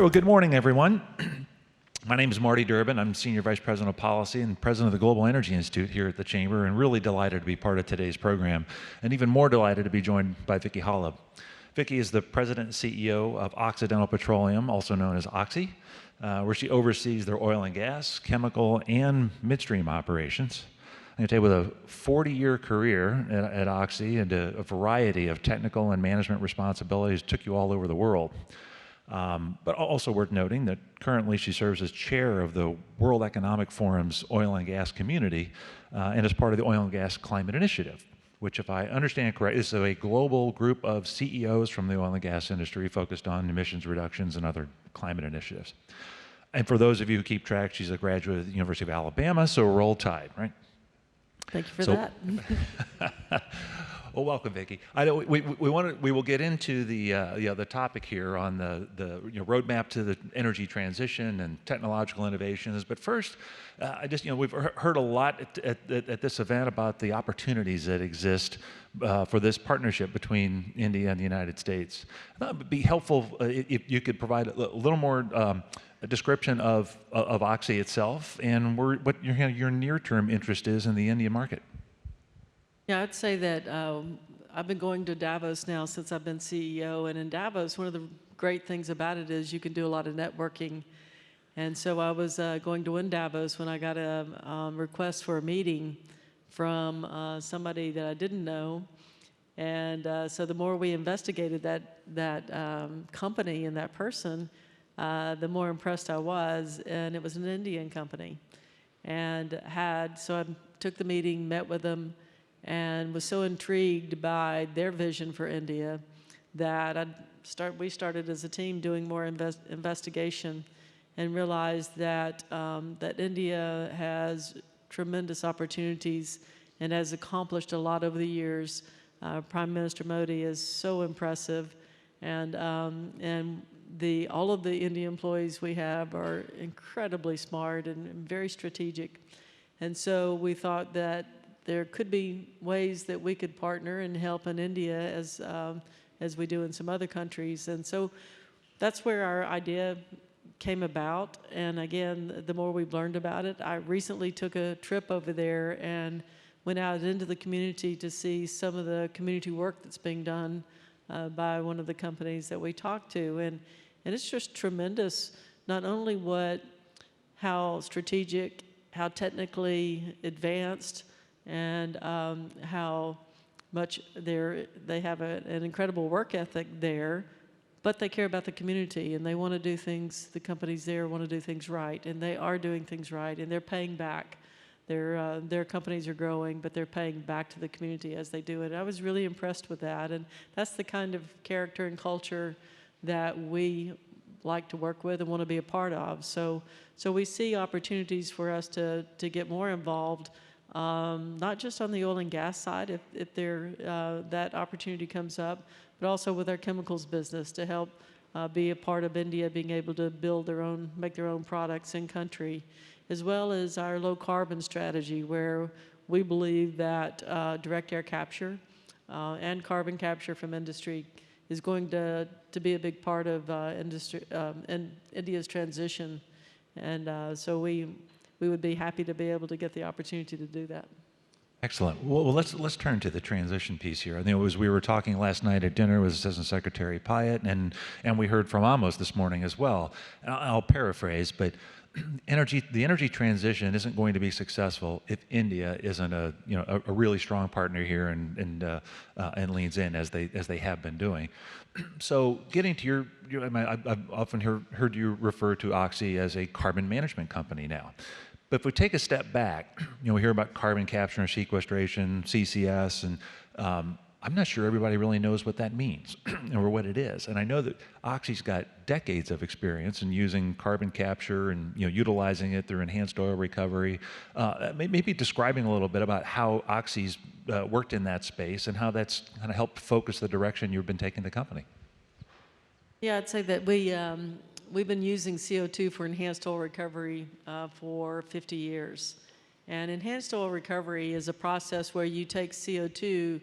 right, well, good morning, everyone. My name is Marty Durbin. I'm Senior Vice President of Policy and President of the Global Energy Institute here at the Chamber, and really delighted to be part of today's program, and even more delighted to be joined by Vicki Hollub. Vicki is the President and CEO of Occidental Petroleum, also known as Oxy, where she oversees their oil and gas, chemical, and midstream operations. I'm going to tell you, with a 40-year career at Oxy and a variety of technical and management responsibilities, took you all over the world. But also worth noting that currently she serves as chair of the World Economic Forum's oil and gas community and as part of the Oil and Gas Climate Initiative, which, if I understand correctly, is a global group of CEOs from the oil and gas industry focused on emissions reductions and other climate initiatives. And for those of you who keep track, she's a graduate of the University of Alabama, so roll tide, right? Thank you for that. Well, welcome, Vicki. I know we will get into the topic here on the roadmap to the energy transition and technological innovations. But first, we've heard a lot at this event about the opportunities that exist for this partnership between India and the United States. I thought it would be helpful if you could provide a little more a description of Oxy itself and what your near-term interest is in the Indian market. Yeah, I'd say that I've been going to Davos now since I've been CEO, and in Davos, one of the great things about it is you can do a lot of networking. And so I was going to win Davos when I got a request for a meeting from somebody that I didn't know. And so the more we investigated that company and that person, the more impressed I was. And it was an Indian company. And so I took the meeting, met with them, and was so intrigued by their vision for India that we started as a team doing more investigation and realized that that India has tremendous opportunities and has accomplished a lot over the years. Prime Minister Modi is so impressive, and all of the Indian employees we have are incredibly smart and very strategic. And so we thought that there could be ways that we could partner and help in India as we do in some other countries. And so that's where our idea came about. And again, the more we've learned about it, I recently took a trip over there and went out into the community to see some of the community work that's being done by one of the companies that we talked to. And it's just tremendous, not only how strategic, how technically advanced, and how much they have an incredible work ethic there, but they care about the community, and they want to do things, the companies there want to do things right, and they are doing things right, and they're paying back. Their companies are growing, but they're paying back to the community as they do it. I was really impressed with that, and that's the kind of character and culture that we like to work with and want to be a part of. So we see opportunities for us to get more involved, not just on the oil and gas side, if that opportunity comes up, but also with our chemicals business to help be a part of India being able to make their own products in country, as well as our low carbon strategy, where we believe that direct air capture and carbon capture from industry is going to be a big part of India's transition. And so we would be happy to be able to get the opportunity to do that. Excellent. Well, let's turn to the transition piece here. I think we were talking last night at dinner with Assistant Secretary Pyatt, and we heard from Amos this morning as well. I'll paraphrase, but the energy transition isn't going to be successful if India isn't a really strong partner here and leans in as they have been doing. So getting to I've often heard you refer to Oxy as a carbon management company now. But if we take a step back, we hear about carbon capture and sequestration, CCS, and I'm not sure everybody really knows what that means or what it is. And I know that Oxy's got decades of experience in using carbon capture and utilizing it through enhanced oil recovery. Maybe describing a little bit about how Oxy's worked in that space and how that's kind of helped focus the direction you've been taking the company. Yeah, I'd say that we've been using CO2 for enhanced oil recovery for 50 years. And enhanced oil recovery is a process where you take CO2,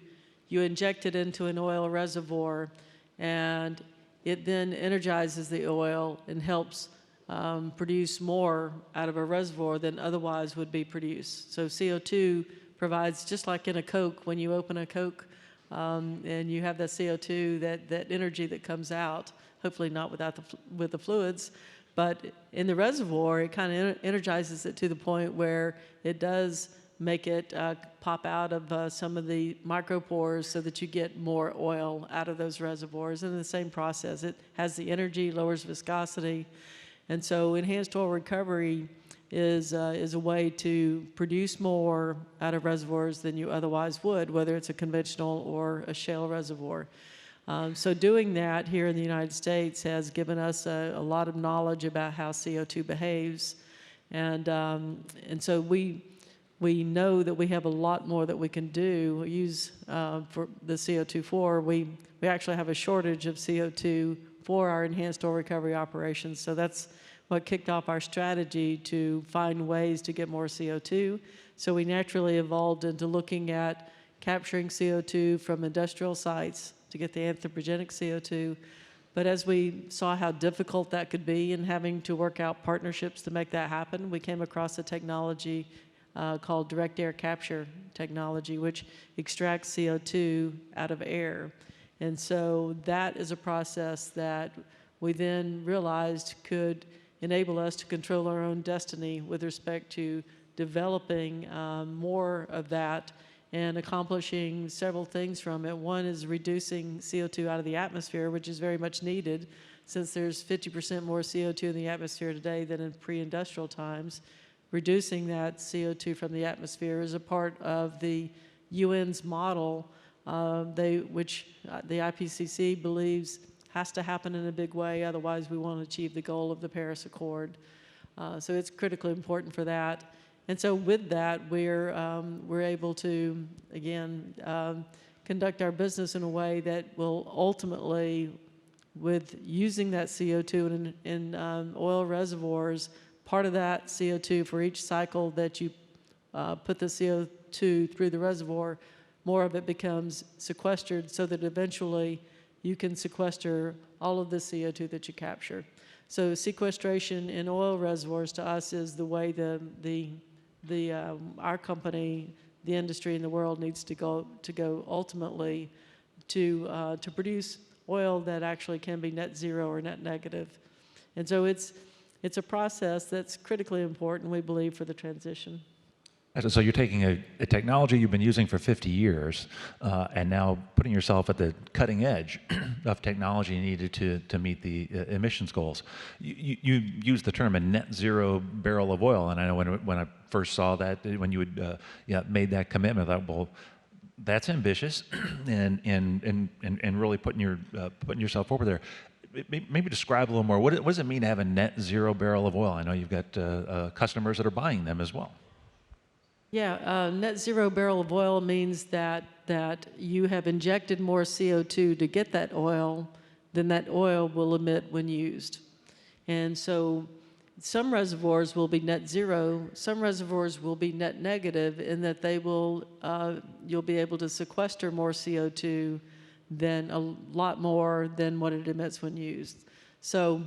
you inject it into an oil reservoir, and it then energizes the oil and helps produce more out of a reservoir than otherwise would be produced. So CO2 provides, just like in a Coke, when you open a Coke and you have that CO2, that energy that comes out, hopefully not with the fluids, but in the reservoir, it kind of energizes it to the point where it does make it pop out of some of the micropores so that you get more oil out of those reservoirs. And in the same process, it has the energy, lowers viscosity. And so enhanced oil recovery is a way to produce more out of reservoirs than you otherwise would, whether it's a conventional or a shale reservoir. So doing that here in the United States has given us a lot of knowledge about how CO2 behaves. And so we know that we have a lot more that we can do. We use for the CO2 for, we actually have a shortage of CO2 for our enhanced oil recovery operations. So that's what kicked off our strategy to find ways to get more CO2. So we naturally evolved into looking at capturing CO2 from industrial sites to get the anthropogenic CO2. But as we saw how difficult that could be and having to work out partnerships to make that happen, we came across a technology called direct air capture technology, which extracts CO2 out of air. And so that is a process that we then realized could enable us to control our own destiny with respect to developing more of that and accomplishing several things from it. One is reducing CO2 out of the atmosphere, which is very much needed since there's 50% more CO2 in the atmosphere today than in pre-industrial times. Reducing that CO2 from the atmosphere is a part of the UN's model, which the IPCC believes has to happen in a big way, otherwise we won't achieve the goal of the Paris Accord. So it's critically important for that. And so with that, we're able to, again, conduct our business in a way that will ultimately, with using that CO2 in oil reservoirs, part of that CO2 for each cycle that you put the CO2 through the reservoir, more of it becomes sequestered so that eventually you can sequester all of the CO2 that you capture. So sequestration in oil reservoirs to us is the way our company, the industry in the world needs to go ultimately to produce oil that actually can be net zero or net negative. And so it's a process that's critically important, we believe, for the transition. So you're taking a technology you've been using for 50 years and now putting yourself at the cutting edge of technology needed to meet the emissions goals. You used the term a net zero barrel of oil, and I know when I first saw that, when you had made that commitment, I thought, well, that's ambitious, and really putting yourself forward there. Maybe describe a little more. What does it mean to have a net zero barrel of oil? I know you've got customers that are buying them as well. Yeah, net zero barrel of oil means that you have injected more CO2 to get that oil than that oil will emit when used. And so some reservoirs will be net zero, some reservoirs will be net negative in that you'll be able to sequester more CO2 than a lot more than what it emits when used. So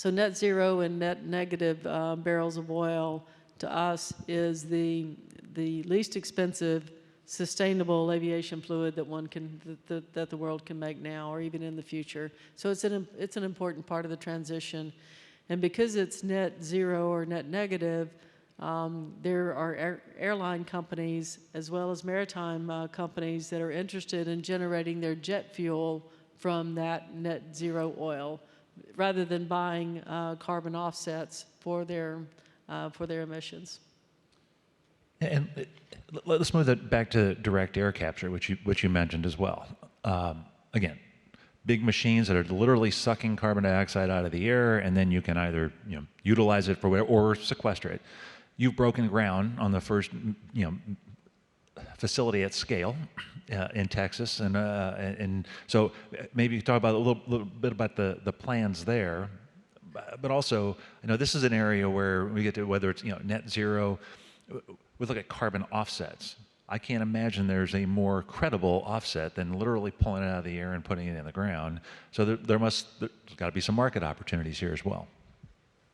net zero and net negative barrels of oil to us is the least expensive sustainable aviation fluid that the world can make now or even in the future. So it's an important part of the transition. And because it's net zero or net negative, there are airline companies as well as maritime companies that are interested in generating their jet fuel from that net zero oil rather than buying carbon offsets for their emissions. And let's move that back to direct air capture, which you mentioned as well. Again, big machines that are literally sucking carbon dioxide out of the air, and then you can either utilize it for whatever or sequester it. You've broken ground on the first facility at scale in Texas, and so maybe you talk about a little bit about the plans there. But also, this is an area where we get to, whether it's net zero, we look at carbon offsets. I can't imagine there's a more credible offset than literally pulling it out of the air and putting it in the ground. So there's got to be some market opportunities here as well.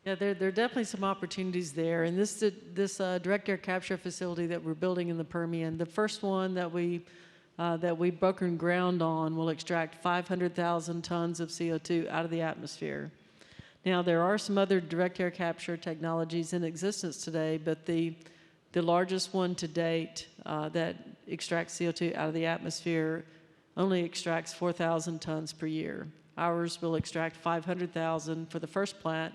Yeah, there are definitely some opportunities there. And this direct air capture facility that we're building in the Permian, the first one that we've broken ground on will extract 500,000 tons of CO2 out of the atmosphere. Now, there are some other direct air capture technologies in existence today, but the largest one to date that extracts CO2 out of the atmosphere only extracts 4,000 tons per year. Ours will extract 500,000 for the first plant.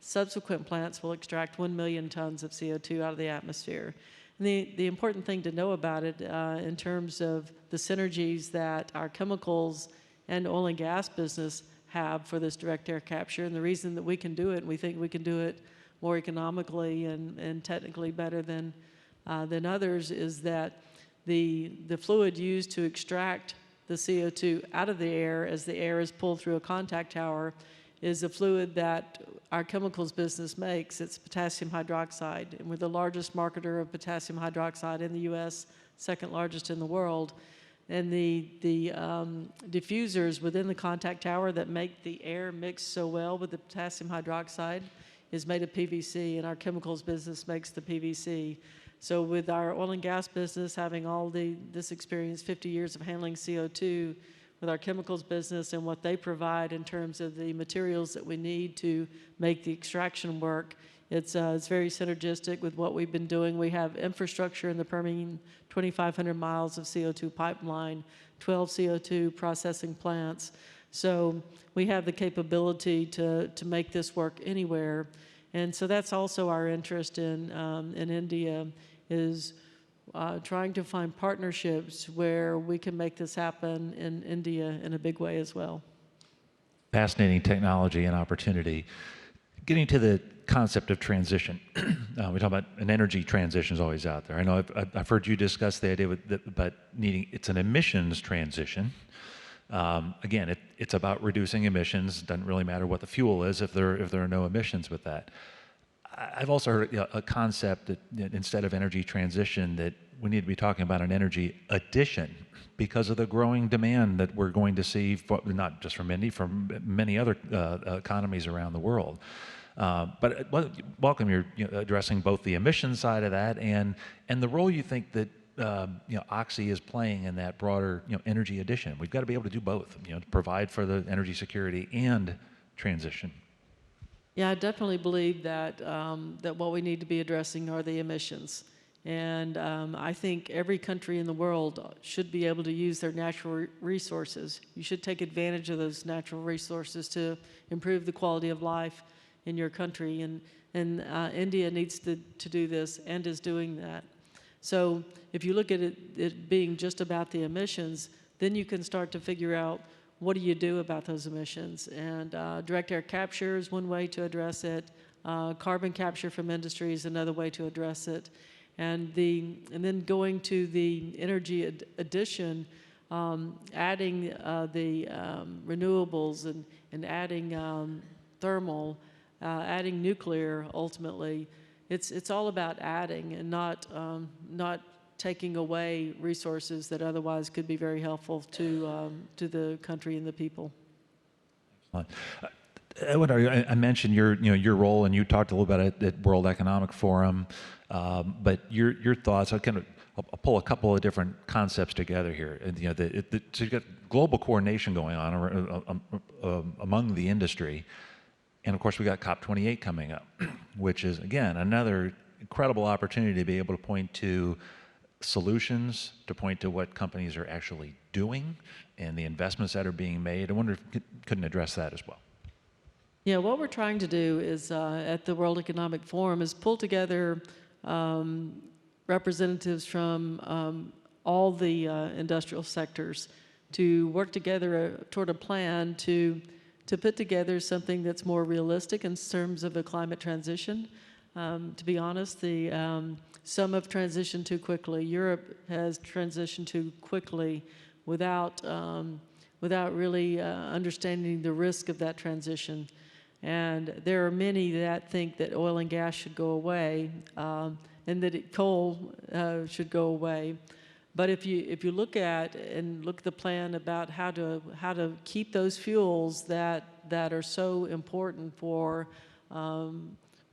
Subsequent plants will extract 1 million tons of CO2 out of the atmosphere. And the important thing to know about it in terms of the synergies that our chemicals and oil and gas business have for this direct air capture, and the reason that we can do it, and we think we can do it more economically and technically better than others, is that the fluid used to extract the CO2 out of the air as the air is pulled through a contact tower is a fluid that our chemicals business makes. It's potassium hydroxide, and we're the largest marketer of potassium hydroxide in the U.S., second largest in the world. And the diffusers within the contact tower that make the air mix so well with the potassium hydroxide is made of PVC, and our chemicals business makes the PVC. So with our oil and gas business having all this experience, 50 years of handling CO2, with our chemicals business and what they provide in terms of the materials that we need to make the extraction work, it's very synergistic with what we've been doing. We have infrastructure in the Permian, 2,500 miles of CO2 pipeline, 12 CO2 processing plants. So we have the capability to make this work anywhere. And so that's also our interest in India, is trying to find partnerships where we can make this happen in India in a big way as well. Fascinating technology and opportunity. Getting to the concept of transition, we talk about an energy transition is always out there. I know I've heard you discuss the idea about needing, it's an emissions transition. Again, it's about reducing emissions. It doesn't really matter what the fuel is if there are no emissions with that. I've also heard a concept that instead of energy transition, that we need to be talking about an energy addition because of the growing demand that we're going to see, not just from India, from many other economies around the world. But welcome, you're addressing both the emission side of that and the role you think that Oxy is playing in that broader energy addition. We've got to be able to do both, to provide for the energy security and transition. Yeah, I definitely believe that that what we need to be addressing are the emissions. And I think every country in the world should be able to use their natural resources. You should take advantage of those natural resources to improve the quality of life in your country. And India needs to do this and is doing that. So if you look at it being just about the emissions, then you can start to figure out what do you do about those emissions. And direct air capture is one way to address it. Carbon capture from industry is another way to address it. And then going to the energy addition, adding the renewables and adding thermal, adding nuclear ultimately. It's all about adding and not taking away resources that otherwise could be very helpful to the country and the people. Excellent. I mentioned your role, and you talked a little about it at World Economic Forum. But your thoughts, I'll pull a couple of different concepts together here. And, so you've got global coordination going on among the industry. And of course, we got COP28 coming up, which is, again, another incredible opportunity to be able to point to solutions, to point to what companies are actually doing and the investments that are being made. I wonder if you couldn't address that as well. Yeah, what we're trying to do is at the World Economic Forum is pull together representatives from all the industrial sectors to work together toward a plan to put together something that's more realistic in terms of a climate transition. To be honest, some have transitioned too quickly. Europe has transitioned too quickly without really understanding the risk of that transition. And there are many that think that oil and gas should go away. and that coal should go away. But if you look at the plan about how to keep those fuels that are so important for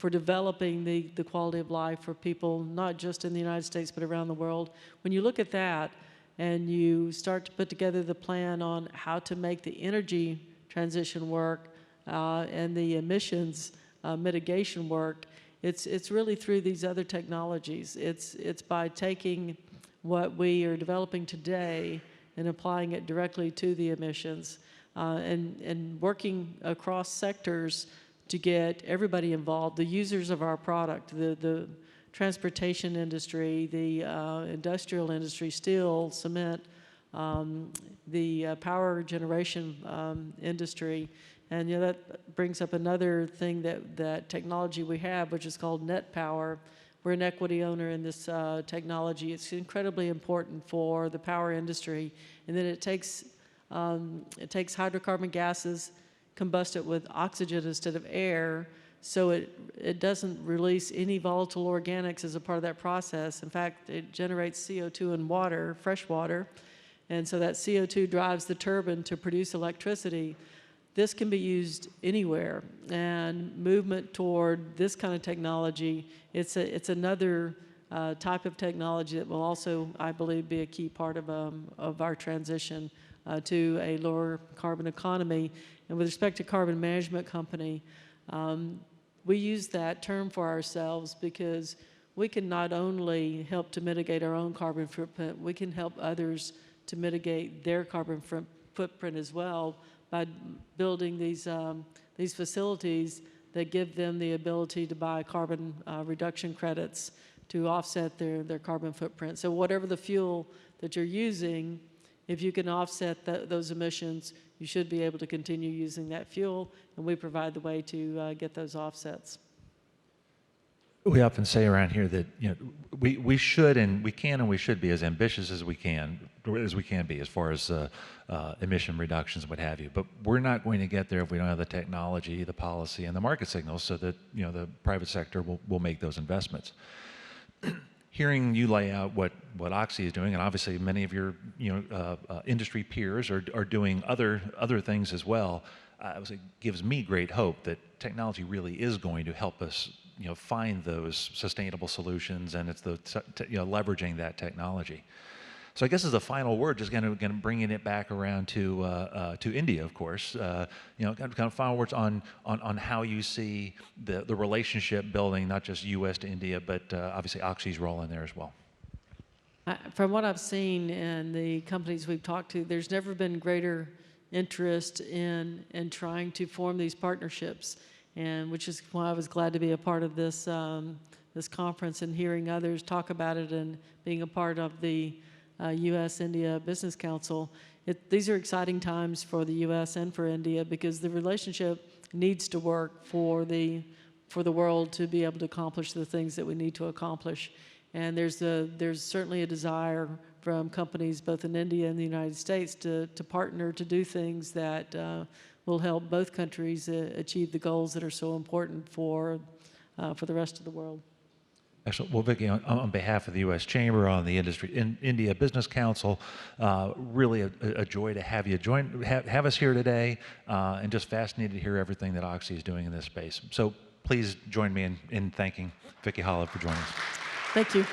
developing the quality of life for people, not just in the United States but around the world, when you look at that and you start to put together the plan on how to make the energy transition work and the emissions mitigation work, it's really through these other technologies. It's by taking what we are developing today and applying it directly to the emissions and working across sectors to get everybody involved, the users of our product, the transportation industry, the industrial industry, steel, cement, the power generation industry. And that brings up another thing that technology we have, which is called net power. We're an equity owner in this technology. It's incredibly important for the power industry. And then it takes hydrocarbon gases, combust it with oxygen instead of air, so it doesn't release any volatile organics as a part of that process. In fact, it generates CO2 in water, fresh water, and so that CO2 drives the turbine to produce electricity. This can be used anywhere, and movement toward this kind of technology, it's another type of technology that will also, I believe, be a key part of our transition to a lower carbon economy. And with respect to carbon management company, we use that term for ourselves because we can not only help to mitigate our own carbon footprint, we can help others to mitigate their carbon footprint as well by building these facilities that give them the ability to buy carbon reduction credits to offset their carbon footprint. So whatever the fuel that you're using, if you can offset those emissions, you should be able to continue using that fuel, and we provide the way to get those offsets. We often say around here that we should and we can and we should be as ambitious as we can be as far as emission reductions and what have you. But we're not going to get there if we don't have the technology, the policy, and the market signals so that the private sector will make those investments. Hearing you lay out what Oxy is doing, and obviously many of your industry peers are doing other things as well, it gives me great hope that technology really is going to help us find those sustainable solutions, and it's leveraging that technology. So I guess as a final word, just kind of bringing it back around to India, of course. Kind of final words on how you see the relationship building, not just U.S. to India, but obviously Oxy's role in there as well. From what I've seen in the companies we've talked to, there's never been greater interest in trying to form these partnerships, and which is why I was glad to be a part of this this conference and hearing others talk about it and being a part of the U.S.-India Business Council. These are exciting times for the U.S. and for India because the relationship needs to work for the world to be able to accomplish the things that we need to accomplish. And there's certainly a desire from companies both in India and the United States to partner to do things that will help both countries achieve the goals that are so important for the rest of the world. Excellent. Well, Vicki, on behalf of the U.S. Chamber, on the India Business Council, really a joy to have you have us here today, and just fascinated to hear everything that Oxy is doing in this space. So please join me in thanking Vicki Hollov for joining us. Thank you.